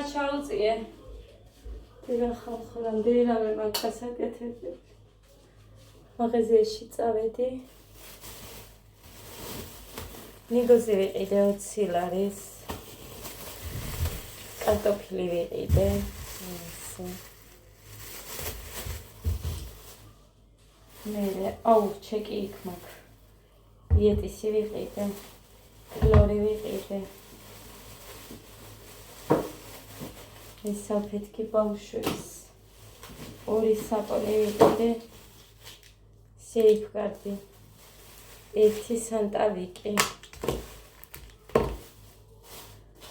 რა ჩაუწიე? დირა ხალხო რამდენი რამე მაგას აკეთებ. მაღაზიაში წავედი. ნიგოზე ვიყიდე 20 ლარის. კარტოფილი ვიყიდე. მე ჩეკი იქ მაქვს. დიეტისი ვიყიდე. ქლორი ვიყიდე. ეს საფეთქი ბავშვის. 2 საპონი ვიყიდე. სეიფგარდი. 1 სანტავიკი.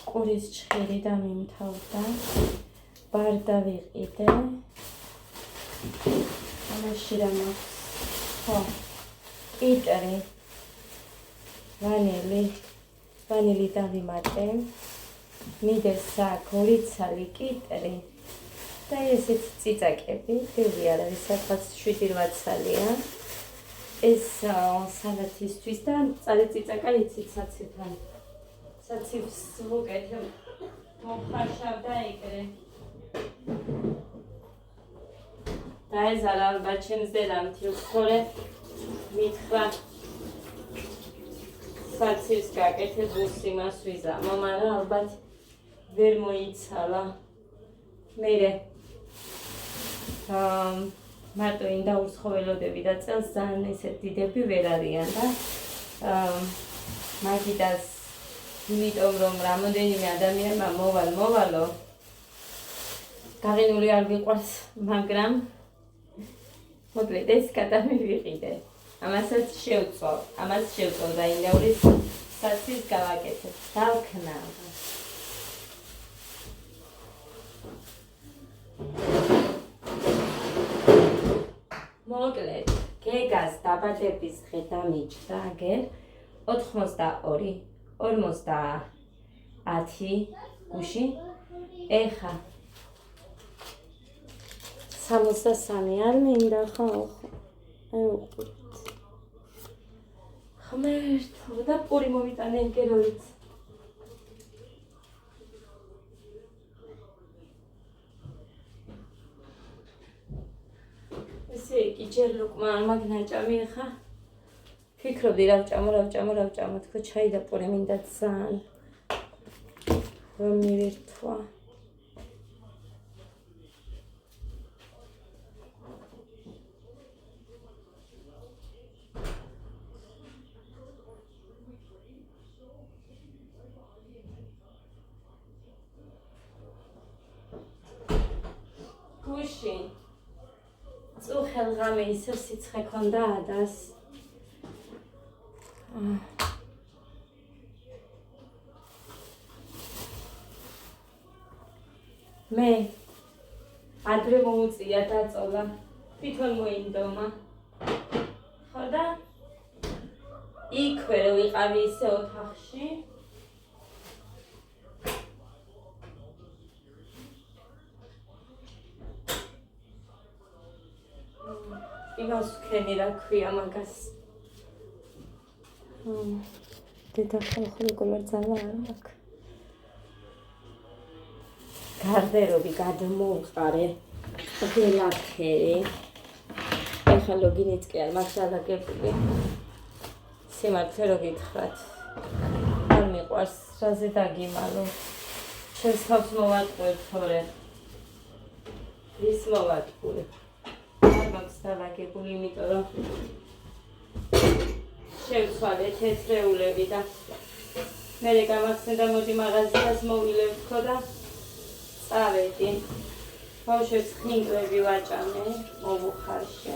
ყურის ჭხირი დამიმთავრდა. ბარდა ვიყიდე. ამაში რა მაქვს? ხო. კიტრი. ვანილი დავიმატე. მიდეს აქ 2 ცალი კიტრი. და ესეც წიწაკები. ბევრი არ არის, სადღაც 7-8 ცალია. ეს სალათისთვის და მწარე წიწაკა იცით საცივთან. საცივს ვუკეთებ. მოხარშავდა ეგრე. დაეზარა ალბათ ჩემს დედამ თილხორე მითხრა საცივს გაკეთებ უსიმას ვიზამო, მაგრამ ალბათ ვერ მოიცალა. მერე მარტო ინდა უსხოველოდები და წელს ძალიან ესეთ დიდები ვერ არიან და მაგიტას იმიტომ რომ რამოდენიმე ადამიანმა მოვალო გაღინული არ ვიყვარს, მაგრამ მოკლედ ეს კატამი ვიყიდე. ამასაც შევწო და ინდაურის საცივს გავაკეთებ. დავქნა. მოკლედ, გეგას დაბადების დღე დამიჯდა აგერ 82, 50 გუში. ეხა 63 არ მინდა ხო? ღმერთო და პური მომიტანე ეგეროიც. ესე იგი ჯერ ლუკმა არ მაგნაჭამი ხა. ფიქრობდი რა ვჭამო, თქო ჩაი და პური მინდა ძალიან. რომ მივირთვა. გუში წუხელ ღამე ისევ სიცხე ქონდა ადას. მე ადრე მოუწია დაწოლა, თვითონ მოინდომა. ხო და იქვე რო ვიყავი ისე ოთახში. იმას ვქენი რა ქვია მაგას. დედა ხალხო როგორ ძალა არ აქვს. გარდერობი გადმოვყარე. გელაქერი. ეხლა ლოგინიც კი არ მაქვს დაგებული. სიმართლე რო გითხრათ. არ მიყვარს რაზე დაგიმალო. ჩემს თავს მოვატყუებ თორე. ის მოვატყუებ. მაქვს დავაგებული, იმიტომ რომ შევცვალე თეთრეულები და მერე გამახსენდა მოდი მაღაზიას მოვილებ თქო და წავედი. ბავშვებს ხინკლები ვაჭამე, მოვუხარშე.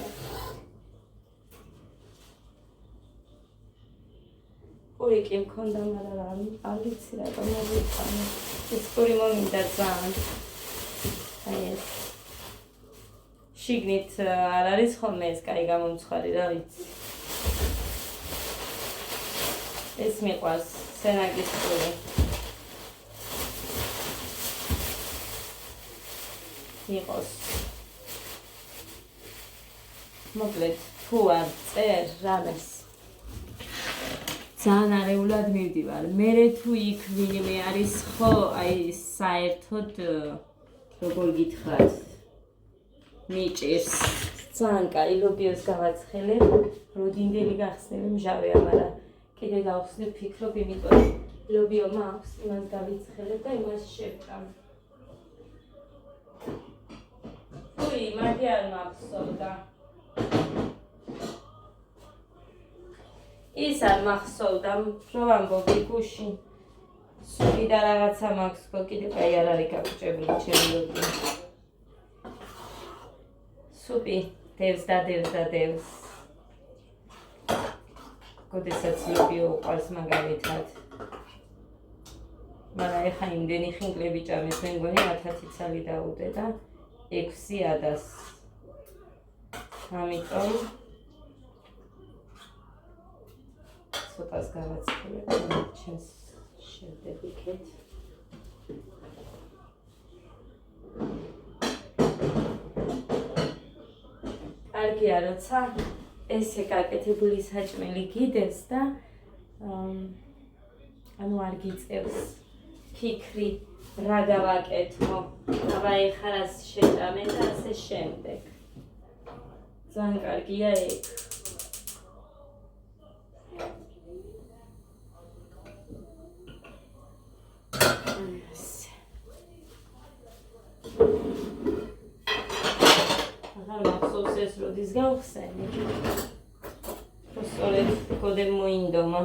პური კი მქონდა, მაგრამ არ ვიცი რატომ მოვიწყამე. ეს პური მომინდა ძალიან. აი ეს შიგნით არ არის ხოლმე ეს კაი გამომცხარი რა ვიცი. ეს მიყვარს სენაკის პური. იყოს. მოკლედ თუ არ წერ რამეს ძალიან არეულად მივდივარ. მე თუ იქ ვინმე არის ხო, აი საერთოდ როგორ გითხრათ, მიჭირს. ძალიან კაი ლობიოს გავაცხელებ, როდინდელი გახსნილი მჟავეა, მაგრამ კიდე დავხსნებ ფიქრობ, იმიტომ ლობიო მაქვს, იმას გავიცხელებ და იმას შევჭამ. უი, მარტი არ მახსოვდა. ის არ მახსოვდა, რომ ამბობი გუში. სული და რაღაცა მაქვს, კიდე კაი არ არის გაგჭებული ჩემი ლობი. სუპი დევს და დევს და დევს. გოდესაც ლობიო უყვარს მაგალითად. მაგრამ ეხა იმდენი ხინკლები ჭამეს, მე მგონი 1000 ცალი დაუდე და 6 ადას. ამიტომ ცოტას გავაცხელებ, ჩემს შევდებიქეთ. კარგია, როცა ესე გაკეთებული საჭმელი გიდევს და ანუ არ გიწევს ფიქრი რა გავაკეთო, აბა ეხლა რას შეჭამე და ასე შემდეგ. ძალიან კარგია ეგ. ეს როდის გავხსენი. სწორედ კოდე მოინდომა.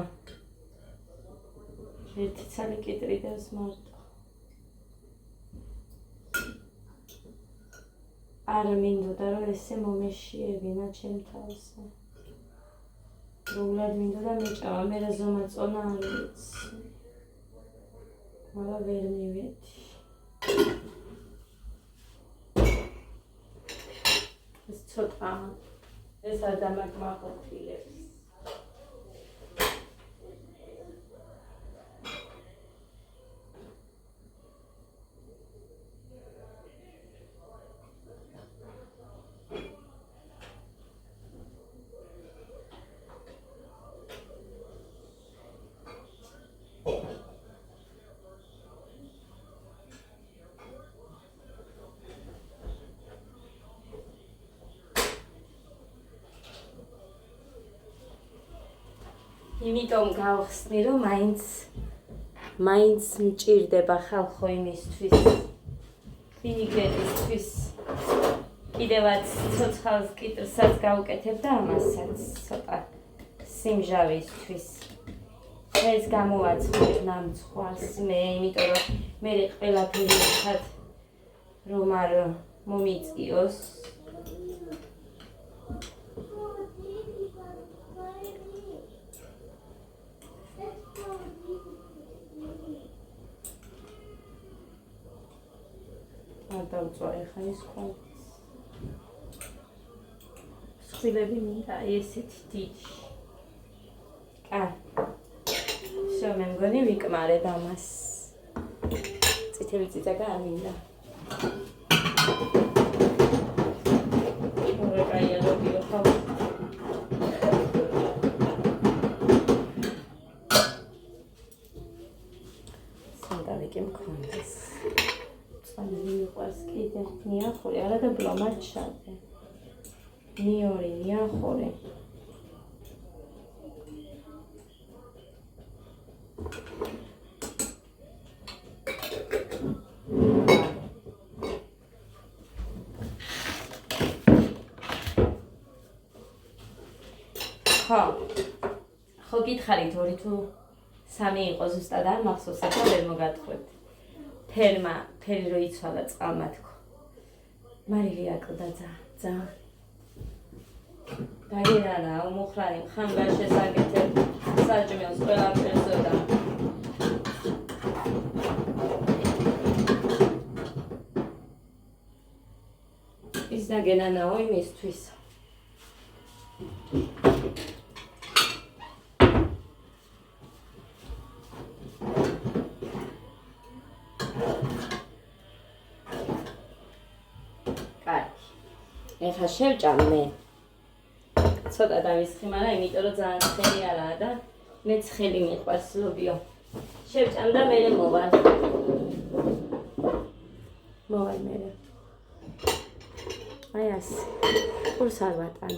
ერთი ცალი კიტრიდებს მარტო. არ მინდოდა რომ ესე მომეშიებინა ჩემ თავზე. როულად მინდოდა მეჭამა, მე რა ზომა წონა არ ვიცი. მაგრამ ვერ მივედი. ეს ცოტა ეს არ დამაკმაყოფილებს. იმიტომ გავხსნი, რომ მაინც მჭირდება ხალხო იმისთვის, ვინიგრეტისთვის. კიდევაც ცოცხალს კიტრსაც გავუკეთებ და ამასაც ცოტა სიმჟავისთვის. ეს გამოვაცხებ ნამცხვარს მე, იმიტომ რომ მე ყველაფერი ერთად რომ არ მომიწიოს. დავწვარე ხა ის ხომ სხილები მინდა ესეთი დიდი. შო მე მგონი ვიკმარებ ამას. წითელი წიძა გამინდა. ორე კაია ლობიო ხო. სანდალი კი მქონდეს. მიყვარს კიდე ნიახური, არა და ბლომად ჩადე. ნიორი, ნიახური. ხო გითხარით 2 თუ 3 იყო ზუსტად არ მახსოვს, ახლა ვერ მოგატყვეთ. ფერი რო იცვალა წყალმათქო. მარილი აკლდა ძა. დაგერანა უმუხრანი ხან გაშესაკეთებ საჭმელს ყველაფერზე და ის დაგენანაო იმისთვის. ეხლა შევჭამ მე. ცოტა დავისხი, მაგრამ იმიტომ რომ ძალიან ხელი არაა და მეც ხელი მიყვარს ლობიო. შევჭამ და მე მოვალ. მოვალ მე. აი ასე. ყურს არ ვატან.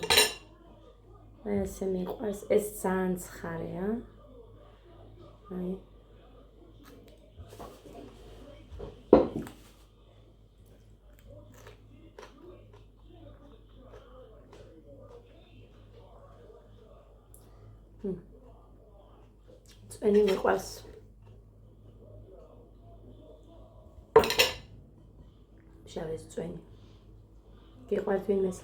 აი ასე მიყვარს. ეს ძალიან ცხარეა. აი. წვენი მიყვარს. შავი წვენი. გიყვართ ვინმეს?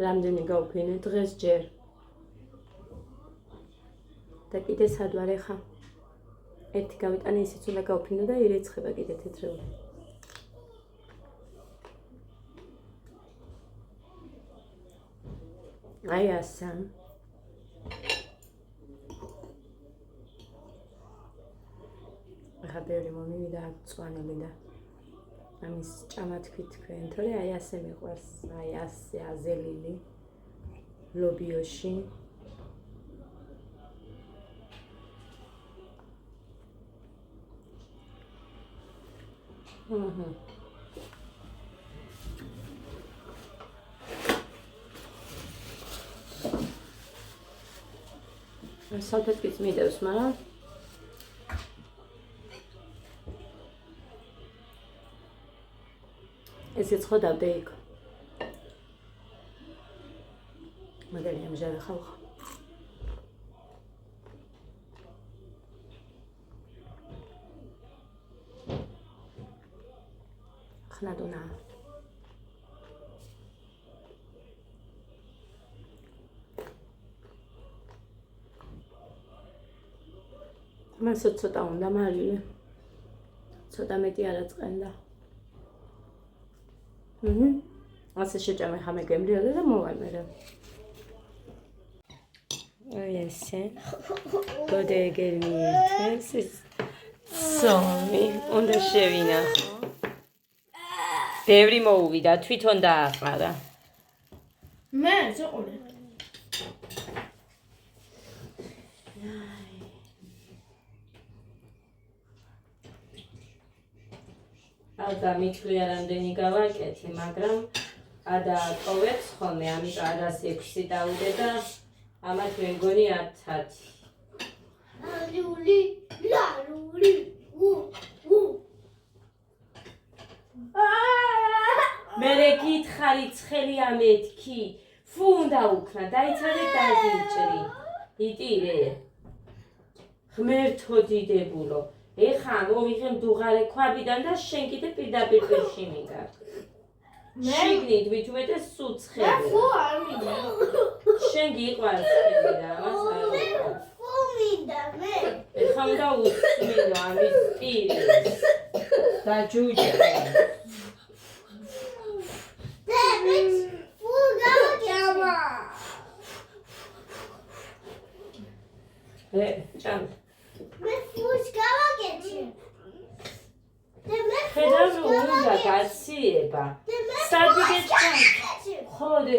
რამდენი გავფინე დღეს ჯერ და კიდე სად ვარ ახლა? ერთი გავიტანე ისიც უნდა გავფინო და ირიცხება კიდე თეთრეული. აი ასე. ახლა ბევრი მომივიდა წვანები და ამის ჭამა თქვით თქვენ, თორე აი ასე მიყვარს, აი ასე აზელილი ლობიოში. სალფეტკიც მიდევს, მაგრამ ესეც ხოდავდე იქ. მაგარი ამჟამად ხალხ. ხნადუნა. მასო ცოტა უნდა მარილი. ცოტა მეტი არა წყენდა. ასე შეჭამე ხამე გემრიელე და მოვალ მე. აი ესე. გოდეგელი ეს სომი უნდა შევინახო. ბევრი მოუვიდა, თვითონ დააყარა. მე ზოყოლე. და მithვლია რამდენი გავაკეთე, მაგრამ ადა ატოვებს ხოლმე, ამიტომ 106 დავუდე და ამათ მე მგონი 10. ლული, ლული, მერე გითხარი ცხელი ამეთქი, ფუ უნდა უკნა, დაიცადე დაგიჭრი. იტირე. ღმერთო დიდებულო. ეხა მოვიღე მდუღარე ქვაბიდან და შენ კიდე პირდაპირ პირში მიგარ. შიგნით ვით უმეტეს სუცხელი. მე ფუ არ მინდა. შენ გიყვარს ხელი და ამას არ ვიყავ. ფუ მინდა მე. ეხა უნდა უსმინო ამის პირს. და ჯუჯე. მე ფუ გავაკეთე. ჭამ. მე ფუს გავაკეთე. ხედავ რომ უნდა გაციება. სად მიგეჩქარებათ? ხოდი.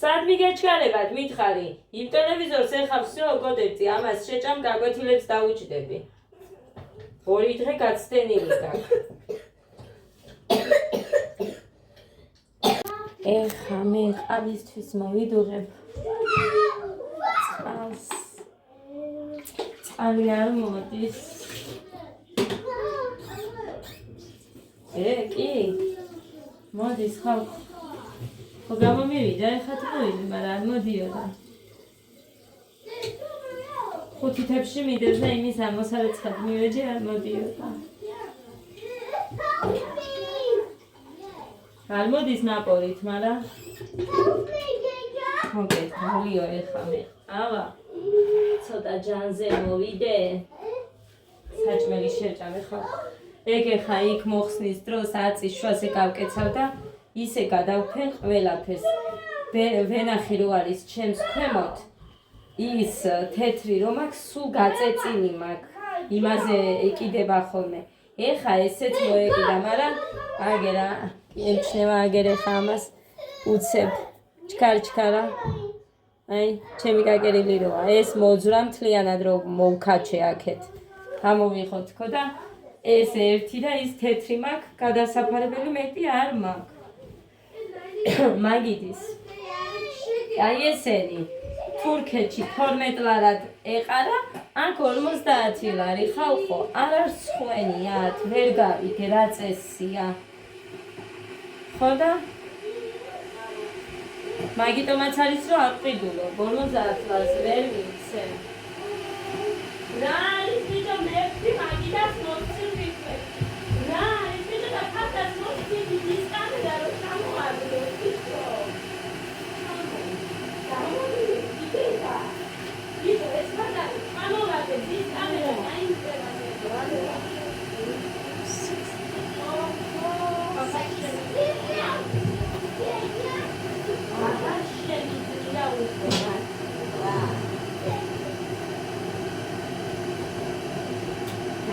სად მიგეჩქარებათ? მითხარი. იმ ტელევიზორს ეხა всё გოდეცი, ამას შეჭამ გაკვეთილებს დაუჭდები. 2 დღე გაცდენილი გაქვს. ეხა მე ყავისთვის მოვიდუღებ. წყალი არ მოდის. კი. მოდის ხალხ. ხო გამომივიდა, ეხლა თვითონ, მაგრამ არ მოდიოდა. 5 თებში მიდევს და იმის ამოსარეცხად მივეჯე, არ მოდიოდა. არ მოდის ნაპოლით, მაგრამ მოგეთ, მოლიო ეხლა მე. ავა. ცოტა ჯანზე მოვიდე. საჭმელი შეჭამე ხო. ეგ ეხა იქ მოხსნის დროს აწის შუაზე გავკეცავ და ისე გადავფენ ყველაფერს. ვენახი რო არის ჩემს ქვემოთ ის თეთრი რომ აქვს სულ გაწეწინი მაქვს იმაზე ეკიდება ხოლმე ეხა ესეც მოეკიდა მაგრამ აგერა ემჩნევა აგერ ეხა ამას უცებ ჩქარა აი ჩემი გაკერილი როა ეს მოძრა მთლიანად რომ მოვქაჩე აქეთ გამოვიხო თქო და ეს ერთი და ის თეთრი მაქვს გადასაფარებელი მეტი არ მაქვს მაგიდის აი ესენი თურქეთში 12 ლარად ეყარა აქ 50 ლარი ხალხო არ არის სხვენია ვერ გავიგე რა წესია ხო და მაგიტომაც არის რომ აყიდულო 50 ლარს ვერ ვიცე რა არის ვიდო მერტი მაგიტას მოსწრიფე რა არის ვიდო და ფატას მოსწრიფი ის კამერა რომ სამოვარდო ისო Isso, es verdad. Vamos a ver, this camera,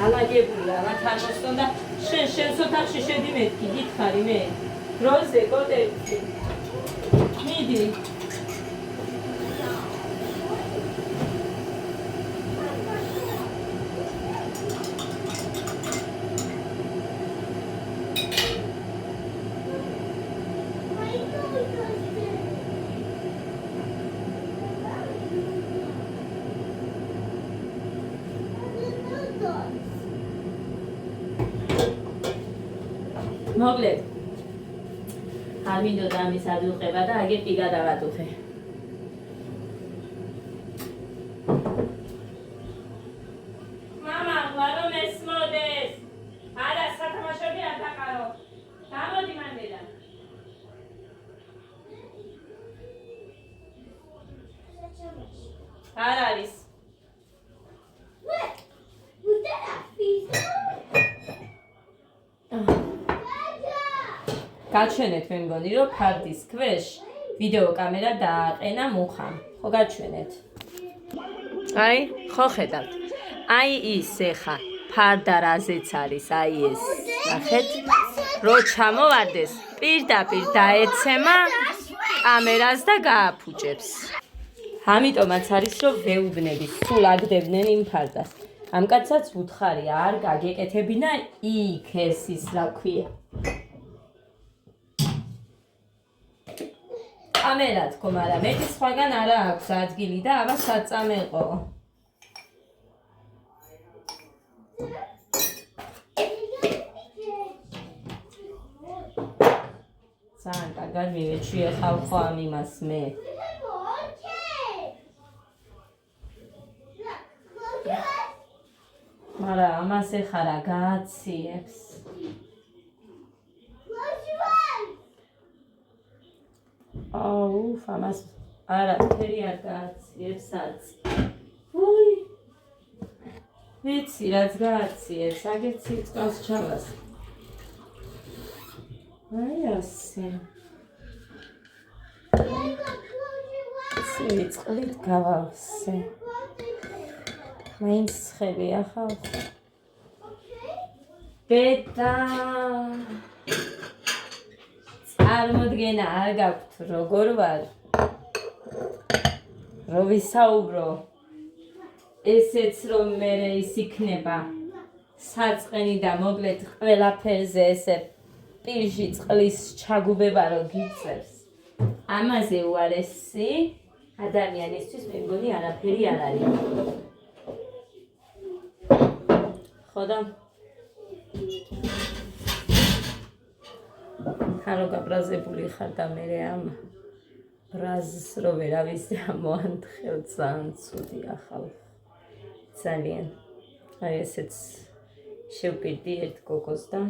ალაგებულია, მათ არ მოსწონდა შენ სოთახში შედიმეთქი, გითხარი მე. დროზე გოდეცი. მიდი. მოკლედ არ მინდოდა ამის ადუღება და აგერ პიგა დავატუხე მამა ვარო მესმოდეს არა სათამაშოები არ დაყარო გამოდი მანდელა არ არის გაჩვენეთ მე მგონი რომ ფარდის ქვეშ ვიდეო კამერა დააყენა მუხამ ხო გაჩვენეთ აი ხო ხედავთ აი ის ეხა ფარდა რაზეც არის აი ეს ნახეთ რო ჩამოვარდეს პირდაპირ დაეცემა კამერას და გააფუჭებს ამიტომაც არის რომ ვეუბნები სულ აგდებდნენ იმ ფარდას ამ კაცსაც უთხარი არ გაგეკეთებინა იქ ეს ის რა ქვია კამერა თქო, მაგრამ მეტი სხვაგან არა აქვს ადგილი და აბა საწამეყო. ძალიან კარგად მივეჩვიე ხალხო ამ იმას მე. მაგრამ ამას ეხა რა გააციებს. აუ, ამას არაფერი არ გააციებს აც. უი. ვიცი რაც გააციებს, აგერ ციცკავს ჩავას. აი ასე. ცილით გავავსე. მაინც ხებია ხალხო. ბედა. წარმოდგენა არ გაქვთ როგორ ვარ რო ვისაუბრო ესეც რომ მე ის იქნება საწყენი და მოკლედ ყველაფერზე ესე პირში წყლის ჩაგუბება რო გიწევს ამაზე უარესი ადამიანისთვის მე მგონი არაფერი არ არის ხოდა ხარო გაბრაზებული ხარ და მე ამ ბრაზს რო ვერავის ამოანთხევ ძალიან ცუდია ხალხო ძალიან აი ესეც შევპირდი ერთ გოგოს და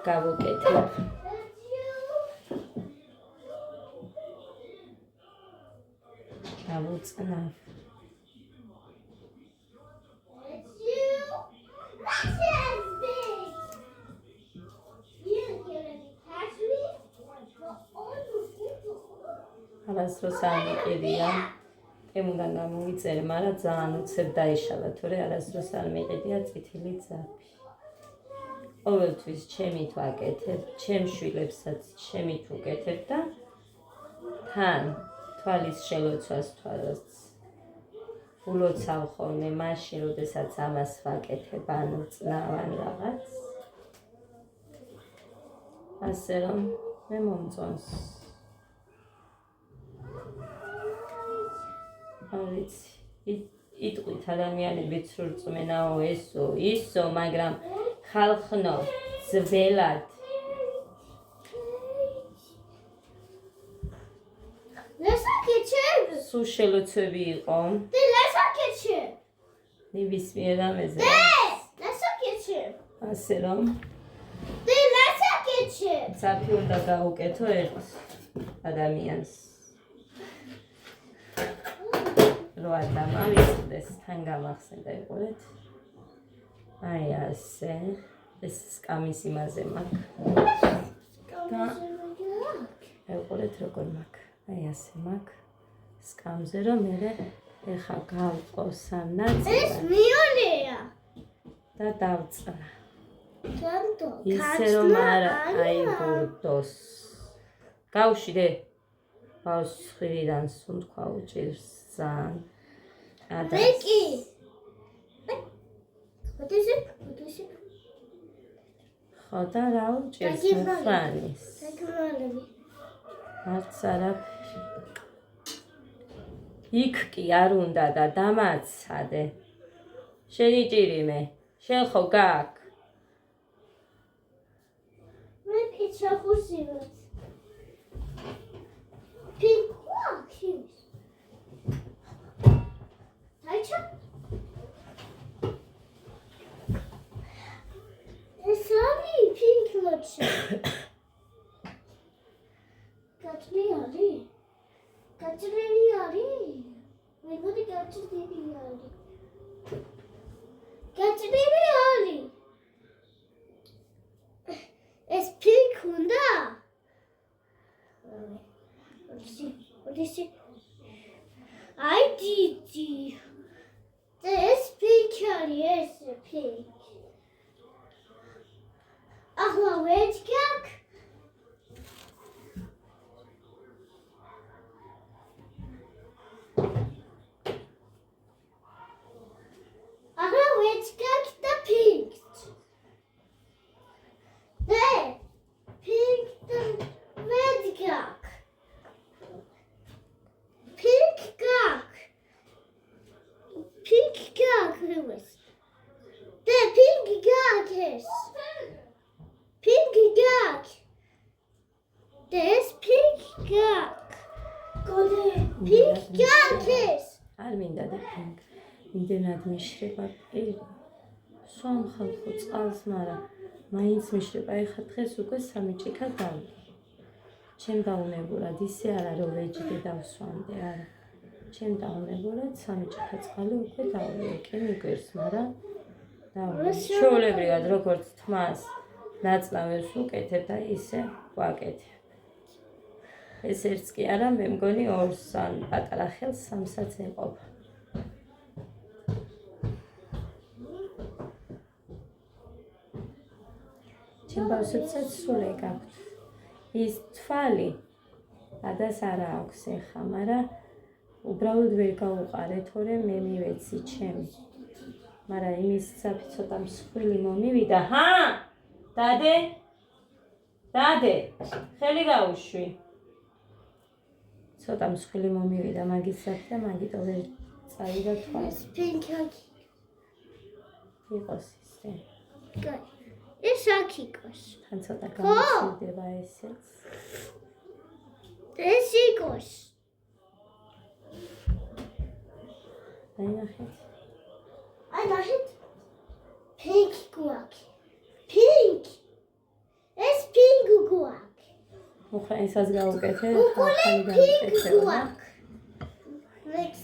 გავუკეთებ დავუწყნავ არასდროს არ მიყიდია. ემუნგან გამოვიწერე, მაგრამ ძალიან უცებ დაიშალა, თორე არასდროს არ მიყიდია წითელი ძაფი. ყოველთვის ჩემით ვაკეთებ, ჩემ შვილებსაც ჩემით ვუკეთებ და თან თვალის შელოცვას ულოცავ ხოლმე მაშინ, როდესაც ამას ვაკეთებ, ანუ წნავან რაღაც. ასე რომ მე მომწონს. არ ვიცი, იტყვით ადამიანები ცრურწმენაო ესო, ისო, მაგრამ ხალხნო, ძველად. სულ შელოცვები იყო. ნებისმიერ რამეზე. ასე რომ ძაფი უნდა გაუკეთო ერთ ადამიანს. რო ადამა მისდეს, თან გამახსენდა იყურეთ. აი ასე. ეს სკამის იმაზე მაქვს. იყურეთ როგორ მაქვს. აი ასე მაქვს. სკამზე რომ მე ეხა გავყო სამ ნაწილად. ეს მიონია. და დავწრა. თანდო. ისე რომ არ აიბურდოს. გავშვიდე. ბავს ხვირიდან სულ თქვა უჭირს ძალიან. ბეკი. ხოდიში? ხო და რა უჭირს მუხრანის. საკმარები. არც არაფერი. იქ კი არ უნდა და დამაცადე. შენი ჭირიმე, შენ ხო გაქვს? მე ფიჩახუსივად. ფიქვაქის. დაიჩა? ეს არის ფინკლოჩი. გაჭრილი არის? გაჭრილი არის? მეგოდი გაჭრილი არის. გაჭრილი არის. ეს პინკ უნდა? ოდიში. აი დიდი. ეს პინკ არის, ეს პინკ. ახლა ვეჯ გაქვს? არ მინდა და პინკ. იმდენად მიშრება სვამ ხალხო წყალს, მაგრამ მაინც მიშრება. ეხლა დღეს უკვე 3 ჭიქა დავდო. ჩემ დაუნებურად ისე არა რომ ვეჯდე დავსვამდე, არა. ჩემ დაუნებურად 3 ჭიქა წყალი უკვე დავიეკე მიგვერს, მაგრამ ჩვეულებრივად როგორც თმას ნაწლავებს ვუკეთებ და ისე ვაკეთებ. ეს ერთს კი არა, მე მგონი 2-ს ან პატარა ხელს 3-საც ეყოფა. ჩემ ბავშვებსაც სულ ეგ აქვთ. ის თვალი ადას არა აქვს ეხა, მაგრამ უბრალოდ ვერ გავუყარე, თორე მე მივეცი ჩემი. მაგრამ იმის ძაფი ცოტა მსხვილი მომივიდა. ჰა? დადე? დადე, ხელი გაუშვი. ცოტა მსხვილი მომივიდა მაგის ძაფი და მაგიტო ვერ წავიდა თვალი. ეს პინკი. იყოს ისე. ეს აქ იყოს. თან ცოტა გამოსილდება ესეც. ეს იყოს. აი ნახეთ. აი ნახეთ. პინკი გვაქვს. პინკი. ეს პინკი გვაქვს. მუხრანისაც გავუკეთე, ახალი პინკი გვაქვს. Next.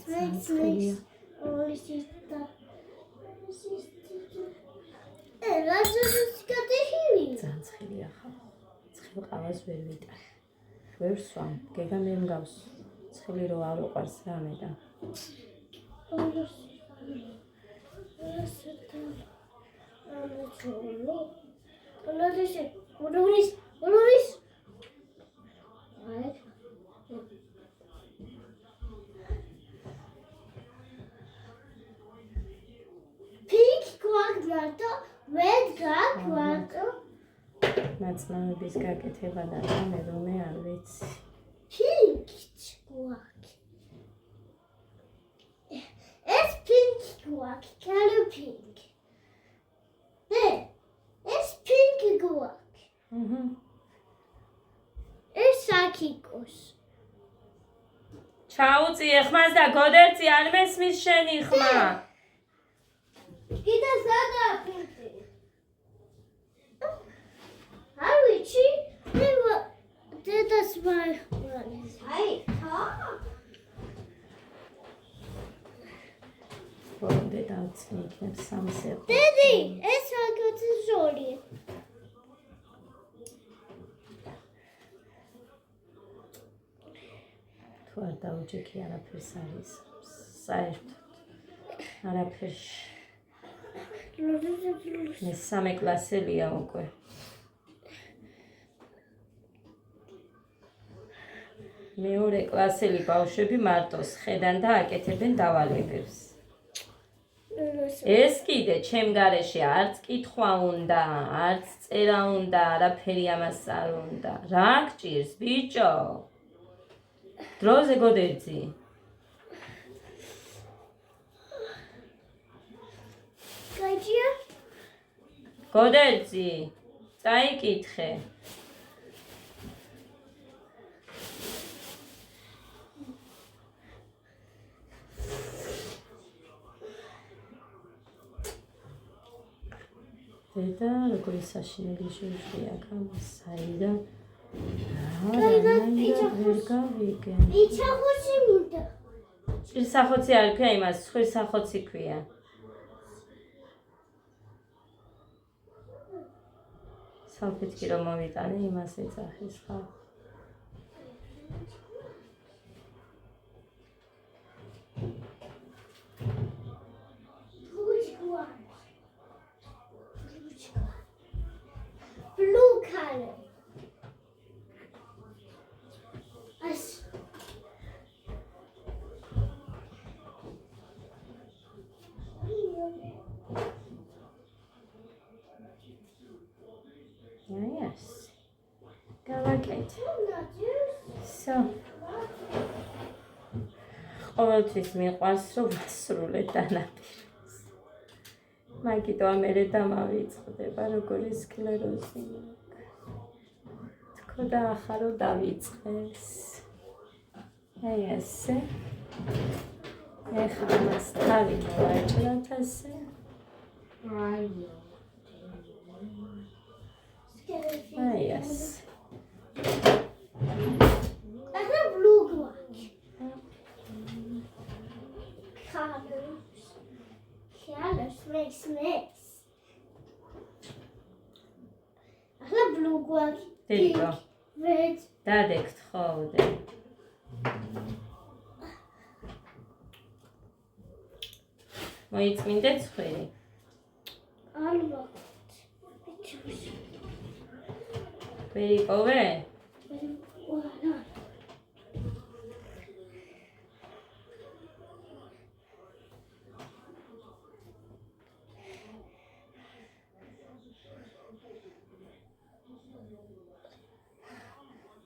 ძალიან ცხელია ხა. ცხელ ყავას ვერ ვიტახე. ვერ სვამ, გეგა მე მგავს. ცხელი რო არ უყარს რამე და Pink quadrato, red quadrato. ნაწნავების გაკეთება და რამე რომე არ ვიცი. Pink squawk. It's pink squawk, color pink. There, it's pink squawk. It's sakikos. ჩაუწიე ხმას და გოდერძი არ მესმის შენი ხმა. Kita sada pink. Harichi, that's my one. Hi, ბოლომდე დავცნი იქნებ სამს ევრო. Daddy, it's a good story. თუ არ დაუჯექი არაფერს არის საერთოდ არაფერს მესამე კლასელია უკვე მეორე კლასელი ბავშვები მარტოს ხედან და აკეთებენ დავალებებს ეს კიდე ჩემ გარეშე არც კითხვა უნდა არც წერა უნდა არაფერი ამას არ უნდა რა გჭირს ბიჭო დროზე გოდერძი Gajia? გოდერძი წაიკითხე დედა როგორი საშინელი ჟურჟია გამოსაიდა ვერ გავიგე Ichahotsi მინდა. ჭირსახოცი არ ქვია იმას ხვირსახოცი ქვია салфетки რომ მოვიტანე იმას ეძახის ხა Blue color. As yes გავაკეთე so ყოველთვის მიყვარს რომ ვასრულე დანაპირს მაგით ამერე დამავიწყდება როგორი სკლეროზი თქო და ახარო დავიწყეს აი ესე ეხლა მას თავი მოვაჭრათ ასე აი ეს that's a blue one. Colors makes mix. That's a blue one. დედიკო Red. დადეკთხოვდე მოიწმინდე ცხვირი Alba. ვერ იპოვე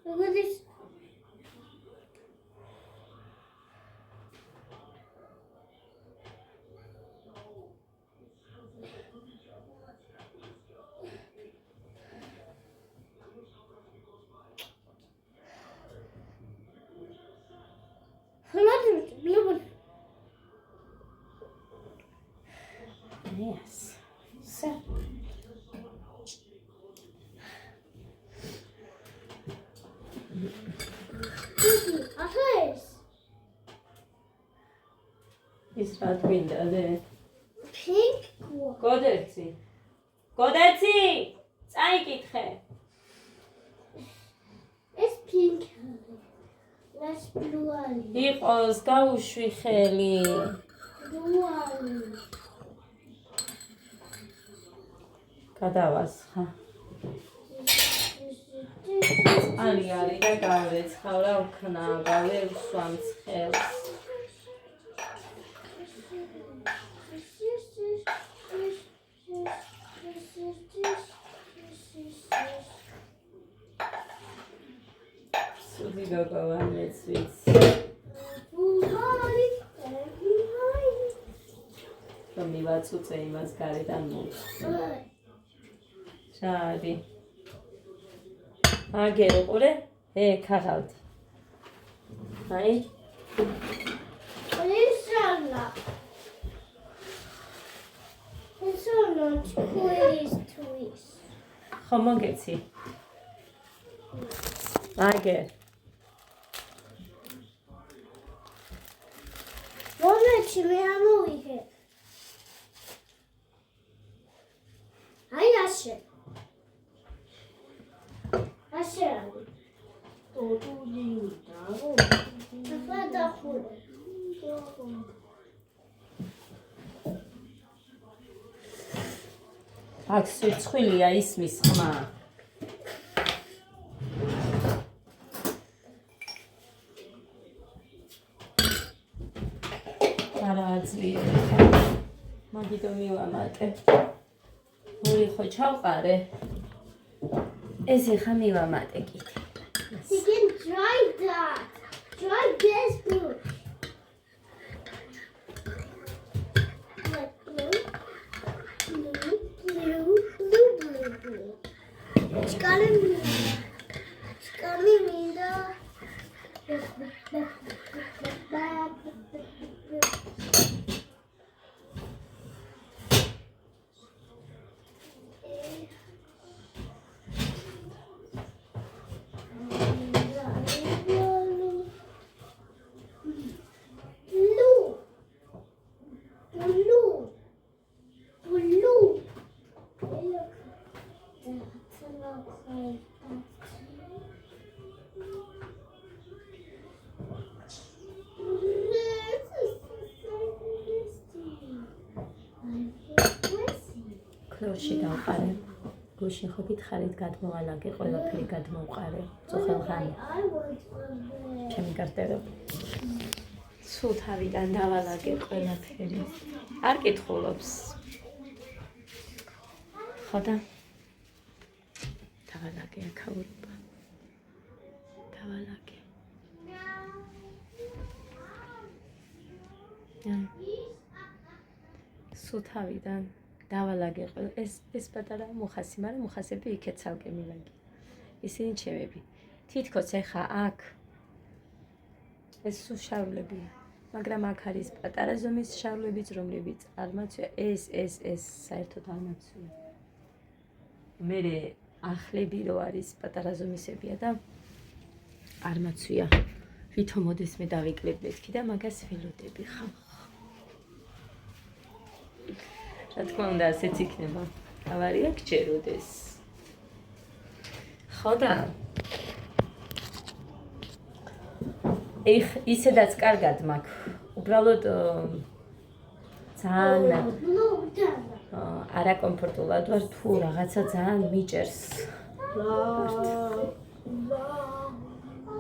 Look at this. Blue one. yes so ის რა twinda δε Pink one. გოდერძი წაიკითხე It's pink. ეს ბლუალი. იყოს გაუშვი ხელი. ბლუალი. გადავასხა. ალი არის და გავეცხავ რა ვქნა, გავევსვამ ცხელს. სუდი გოგოვანეც ვიცი. რომ მივაწუწე იმას გარედან მოუწვა. რა არის? აგერ უყურე? ქაღალდი. აი. ისალა. ისალა twist. ხო მოგეცი. აგერ. მომეჩი მე ამოვიღე. აი ასე. ასე არის. ახლა დახურე. აქ სიცხვილია ისმის ხმა. არა ძლიერია. მაგიტო მივამატე. ორი ხო ჩავყარე. ეს ხა მივამატე კიდე. You can try that. Try this blue. Like blue. It's gonna be the ქლორში დავყარე. გუშინ ხო გითხარით გადმოვალაგე, ყველაფერი გადმოვყარე. წუხელღანი. ჩემი გარტერები. სულ თავიდან დავალაგე ყველაფერი. არ კითხულობს. ხო და დავალაგე აქაურობა. დავალაგე. სულ თავიდან დავალაგე ყველა ეს პატარა მუხასი, მაგრამ მუხასები იქეთ ცალკე მივაგე. ისინი ჩემები. თითქოს ეხა აქ ეს სულ შავლებია, მაგრამ აქ არის პატარა ზომის შავლებიც, რომლებიც არმაცია, ეს საერთოდ არმაცია. მერე ახლები რო არის პატარა ზომისებია და არმაცია. ვითომ მოდის მე დავიკლებ მეთქი და მაგას ველოდები ხა. რა თქმა უნდა, ასეც იქნება. ავარია გჯეროდეს. ხო და ისედაც კარგად მაქვს. უბრალოდ ძალიან არაკომფორტულად ვარ, თუ რაღაცა ძალიან მიჭერს.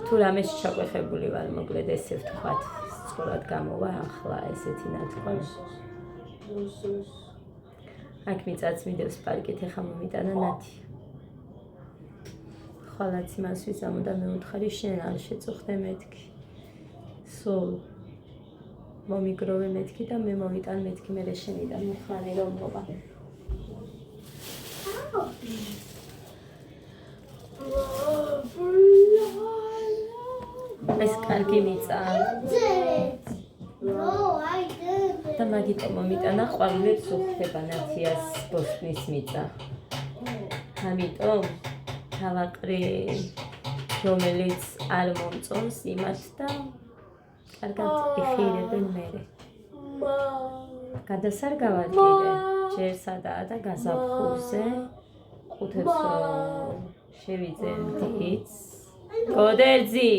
თუ რამეს ჩაგვეხებული ვარ, მოკლედ ესე ვთქვათ, სწორად გამოვა ახლა ესეთი ნათქვამი. აქ მიწაც მიდევს პარკით, ეხა მომიტანა ნათი. ხალაც იმას ვიზამო და მე ვუთხარი, შენ არ შეწუხდე მეთქი. სულ მომიგროვე მეთქი და მე მოვიტან მეთქი, მერე შენიდან მუხლანი რომ მოვა. ეს კარგი მიწაა. და მაგიტო მომიტანა ყვავილებს უხდება ნათიას ბოსტნის მიწა. ამიტომ თავაყრი რომელიც არ მომწონს იმას და კარგად იხილებენ მერე. გადასარგავად კიდე ჯერ სადაა და გაზაფხულზე ყუთებს შევიძენ დიდს. გოდერძი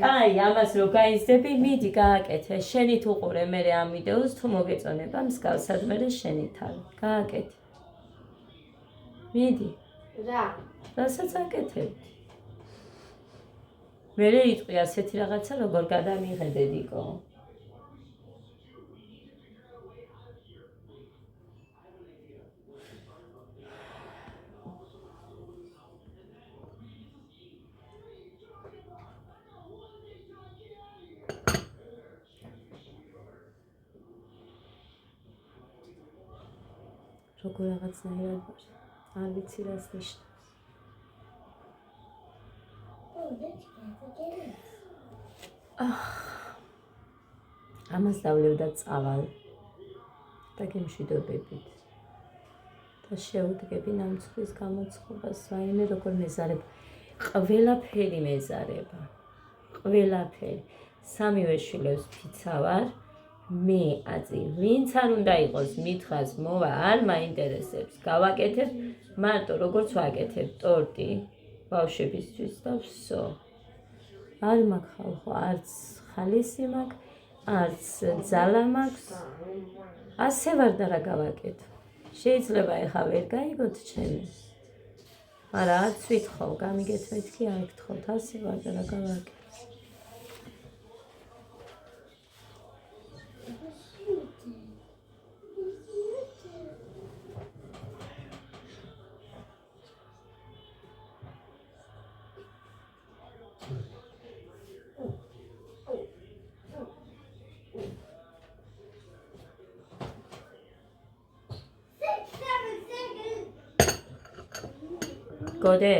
კაი, ამას რო გაიზრდები, მიდი გააკეთე. შენი თუ ყურე მე ამ ვიდეოს თუ მოგეწონება მსგავსად მე შენი თავი. გააკეთე. მიდი. რა? რასაც აკეთებ? მე იტყვი ასეთი რაღაცა როგორ გადამიღებე დიკო. როგორ რაღაცნაირად ვარ. არ ვიცი რას ნიშნავს. ამას დავლევდა წავალ და გემშვიდობებით და შეუდგები ნამცხვრის გამოცხობას რაიმე როგორ მეზარებ ყველაფერი მეზარება ყველაფერი სამივე შვილებს ფიცა ვარ მე აწი ვინც არ უნდა იყოს მითხრას მოვა არ მაინტერესებს გავაკეთებ მარტო როგორც ვაკეთებ ტორტი ბავშვებისთვის და всё არ მაქვს ხალხო არც ხალისი მაქვს არც ძალა მაქვს ასე ვარ და რა გავაკეთო შეიძლება ეხა ვერ გაიგოთ ჩემი მაგრამ არც ვითხოვ გამიგეთ მეთქი არ გთხოვთ ასე ვარ და რა გავაკეთო გოდე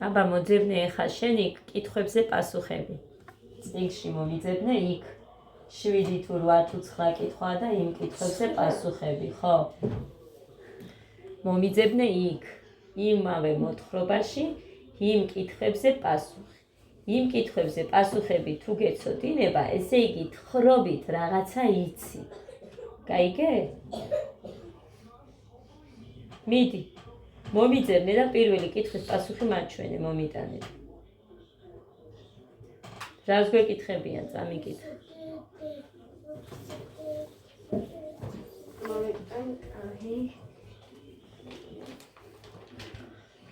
აბა მოძებნე ეხა შენი კითხვებზე პასუხები წიგნში მომიძებნე იქ 7 თუ 8 თუ 9 კითხვაა და იმ კითხვებზე პასუხები ხო მომიძებნე იქ იმავე მოთხრობაში იმ კითხვებზე პასუხი იმ კითხვებზე პასუხები თუ გეცოდინება ესე იგი თხრობით რაღაცა იცი გაიგე მიდი მომიძებნე და პირველი კითხვის პასუხი მაჩვენე მომიტანე. რას გვეკითხებიან წამიკითხე.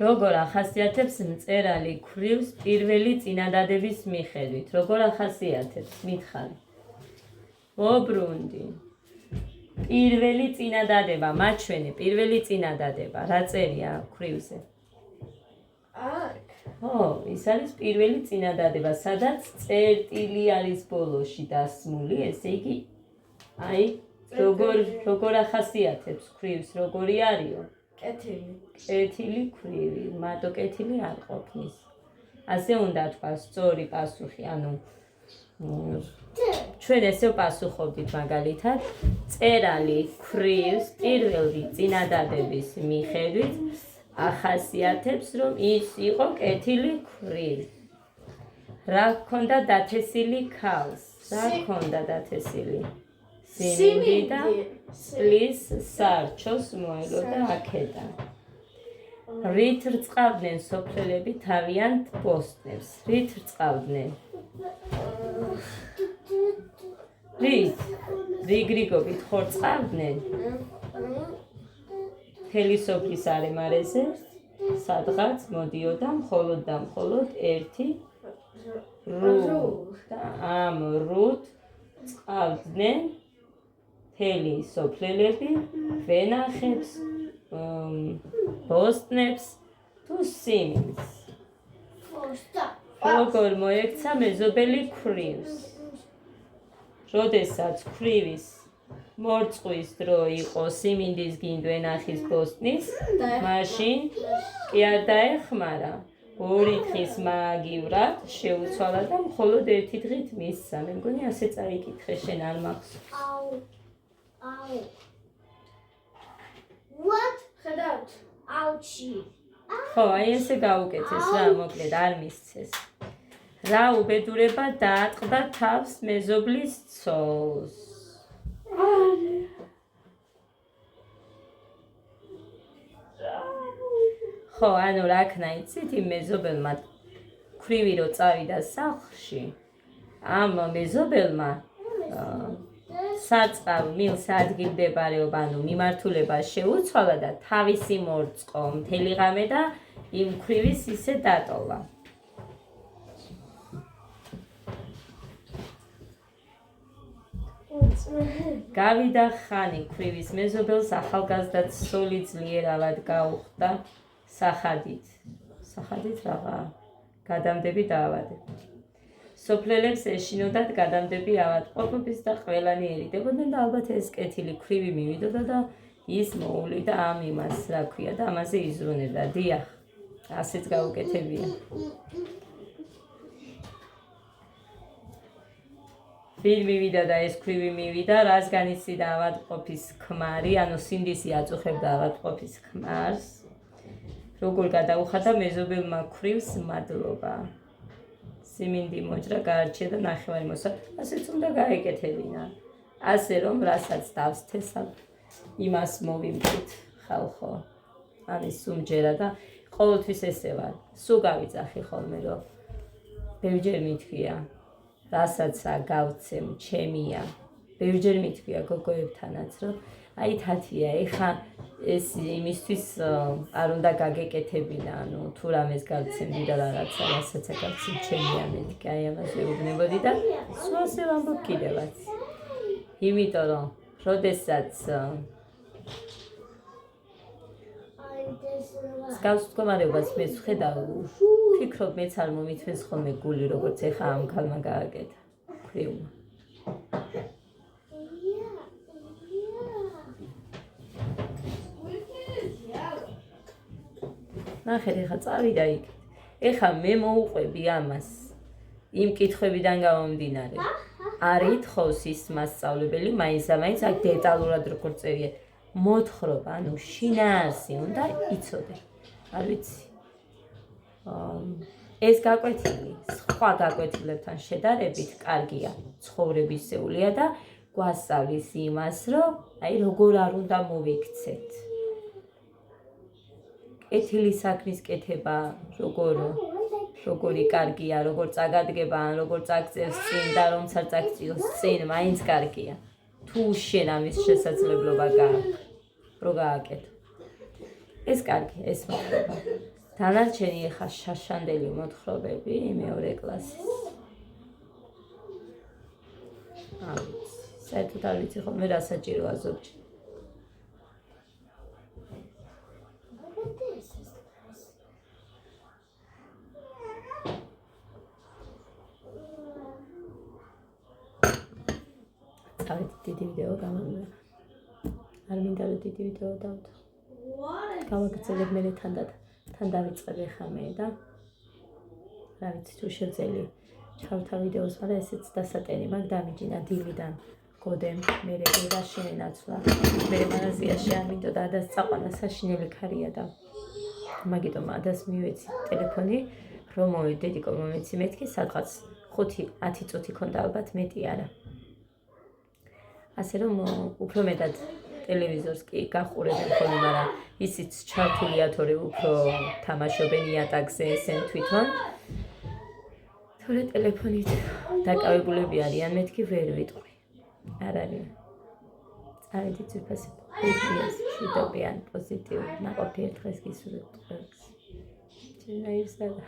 როგორ ახასიათებს მწერალი ქვრივს პირველი წინადადების მიხედვით? როგორ ახასიათებს? მითხარი. ობრუნდი. პირველი წინადადება, მაჩვენე, პირველი წინადადება, რა წერია ქვრივზე? აქ. ხო, ის არის პირველი წინადადება, სადაც წერტილი არის ბოლოში დასმული, ესე იგი, აი, როგორ ახასიათებს ქვრივს, როგორი არისო? კეთილი. კეთილი ქვრივი, მარტო კეთილი არ ყოფნის. ასე უნდა თქვა, სწორი პასუხი, ანუ ჩვენ ესე ვპასუხობდით მაგალითად წერალი ქვრივს პირველი წინადადების მიხედვით ახასიათებს რომ ის იყო კეთილი ქვრივი რა ჰქონდა დათესილი ქალს რა ჰქონდა დათესილი სიმინდი და სლის სარჩოს მოელოდა აქედან რით რწყავდნენ სოფლელები თავიანთ ბოსტნებს რით რწყავდნენ რიგრიგობით ხორწყავდნენ მთელი სოფლის არემარეზე სადღაც მოდიოდა მხოლოდ და მხოლოდ ერთი რო და ამ როდ წყავდნენ მთელი სოფლელები ვენახებს ბოსტნებს თუ სიმინდს როგორ მოექცა მეზობელი ქვრივს როდესაც ქვრივის მორწყვის დრო იყო სიმინდის გინდ ვენახის ბოსტნის მაშინ კი არ დაეხმარა ორი დღის მაგივრად შეუცვალა და მხოლოდ ერთი დღით მისცა მე მგონი ასე წაიკითხე შენ არ მახსოვს აუ what ხედავთ აუჩი ხო აი ესე გაუკეთეს რა მოკლედ არ მისცეს რა უბედურება დაატყდა თავს მეზობლის ცოლს ხო ანუ რა ქნა იცით იმ მეზობელმა ქვრივი რო წავიდა სახლში, ამ მეზობელმა საწყავ მილს ადგილმდებარეობა, ანუ მიმართულება შეუცვალა და თავისი მორწყო მთელი ღამე და იმ ქვრივის ისე დატოვა. გავიდა ხანი ქვრივის მეზობელს ახალგაზრდად სული ძლიერავად გაუხდა სახადით რაღა გადამდები დაავადება. სოფლელებს ეშინოდათ გადამდები ავადმყოფობის და ყველანი ერიდებოდნენ და ალბათ ეს კეთილი ქვრივი მივიდოდა და ის მოუვლიდა ამ იმას, რა ქვია და ამაზე იზრუნებდა. დიახ, ასეც გაუკეთებია. ვინ მივიდა და ეს ქვრივი მივიდა, რას განიცდიდა ავადმყოფის ქმარი, ანუ სინდისი აწუხებდა ავადმყოფის ქმარს, როგორ გადაუხადა მეზობელმა ქვრივს მადლობა. სიმინდი მოჭრა გაარჩია და ნახევარი მოსვა, ასეც უნდა გაეკეთებინა. ასე რომ, რასაც თავს თესავ, იმას მოვიმკით ხალხო. ამის სუმჯერა და ყოველთვის ესე ვარ. სულ გავიძახი ხოლმე, რომ ბევრჯერ მითქვია, რასაც გავცემ, ჩემია. ბევრჯერ მითქვია გოგოებთანაც, რომ აი თათია, ეხა ეს იმისთვის არ უნდა გაგეკეთებინა, ანუ თუ რამეს გავცემდი და რაღაცა, რასაც გავცემ, ჩემია მეთქი, აი ამაზე უბნებოდი და სულ ასე ვამბობ კიდევაც. იმიტომ რომ, როდესაც გავს მდგომარეობას მეც ვხედავ, ფიქრობ მეც არ მომიწვევს ხოლმე გული, როგორც ეხა ამ ქალმა გააკეთა ქვრივმა. ნახეთ, ეხა წავიდა იქ. ეხა მე მოუყვები ამას იმ კითხვებიდან გამომდინარე. არ ითხოვს ის მასწავლებელი, მაინც აქ დეტალურად როგორ წერია. მოთხრობა, ანუ შინაარსი უნდა იცოდე. არ ვიცი. ეს გაკვეთილი სხვა გაკვეთილებთან შედარებით კარგია, ცხოვრებისეულია და გვასწავლის იმას, რომ აი როგორ არ უნდა მოვიქცეთ. კეთილი საქმის კეთება როგორი კარგია, როგორ წაგადგება, ან როგორ წაგწევს წინ და რომც არ წაგწიოს წინ, მაინც კარგია. თუ შენ ამის შესაძლებლობა გააქვს, რო გააკეთო. ეს კარგი, ეს მოთხრობა. დანარჩენი ეხა შაშანდელი მოთხრობები მეორე კლასის. საერთოდ არ ვიცი ხოლმე რა საჭიროა ზოგჯერ. წავედი დიდი ვიდეო გამომივიღე. არ მინდა რომ დიდი ვიდეო დავდო. გავაგრძელებ მე თან დავიწყებ ეხა მე და რა ვიცი თუ შევძელი ჩავთა ვიდეოს, მაგრამ ესეც დასატენი მაგ დამიჯინა დილიდან გოდემ მე რეგულარში ნაცვლა. მე მაღაზიაში არ მინდოდა ადას წაყვანა, საშინელი ქარია და მაგიტომ ადას მივეცი ტელეფონი რომ მოვიდედიკო მომეცი მეთქი სადღაც 5-10 წუთი ქონდა ალბათ მეტი არა. ასე რომ უფრო მეტად ტელევიზორს კი გახურებენ ხოლმე, მაგრამ ისიც ჩართულია თორე უფრო თამაშობენ იატაკზე ესენ თვითონ. თორე ტელეფონით დაკავებულები არიან, მეთქი ვერ ვიტყვი. არ არის. წავედი ძვირფასი პოზიტივის, შვიდობიან, პოზიტიური, ნაყოფიერ დღეს გისურვებთ ყველას. ჩინაირსა და